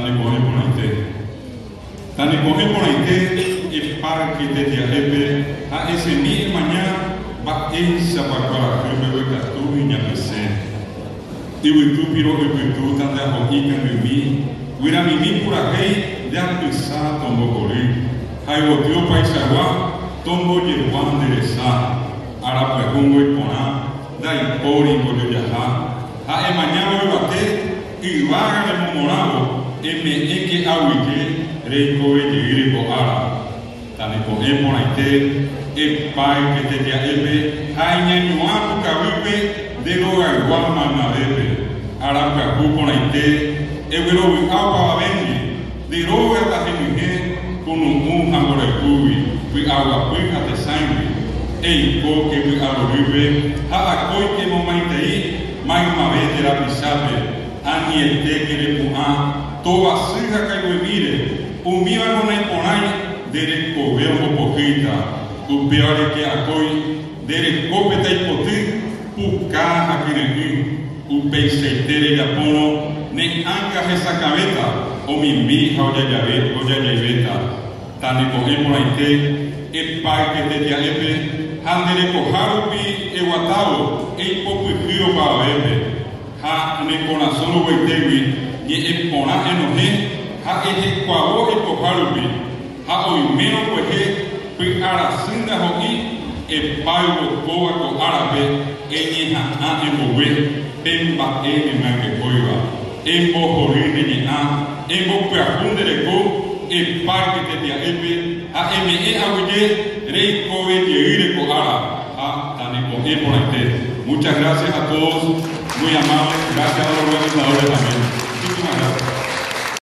Tani coge por ahí. Tani coge por ahí el parque de Tiajepe. A ese mi mañana va esa para que me voy a tu y ya me sé. Y voy tu piro y tu tan de ajoquica en mi. Voy a mi por ahí de alpizar tombo corí. Hay botio paisagua tombo yeruan de esa. Ahora pregungo y poná. Da y pori por el viajar. A mañana voy a bater. Y va a morado. Que ahuite, reico y gripo ara. Tani coge por ahí el pai que te llame, hay ñuapo cabipe de lo aguama navebe. Ahora capu por ahí el velo agua vende, de lo a la gente con un amor de cubi, fui agua puja de sangre, el po que fui a lo vive, a coi que momento ahí, más una vez de la pisabe, a ni el te que le puja. Toda sirga que lo mire, un viva con el ponay, del gobierno poquita, un peor que acoy, del copeta y potí, puca aquí en el un peisetere y apono, ne angas esa cabeza, o mi hija o ya veta, tan de coger por ahí, el pai que te llame, handele cojarupi e guatao, el poco y frío para bebe, ha ne corazón o guaitewi, y el poná enoje, ha el cuavo el cojarupi, ha hoy menos pues aracinda hoy, el payo coa con árabe, en ha en bobe, pemba en que coiba, en bojorine en bopeacunde de co, el parque de Tiajepe, a me aguye, rey coe y ire con ara, a tane con por ahí. Muchas gracias a todos, muy amables, gracias a los organizadores también.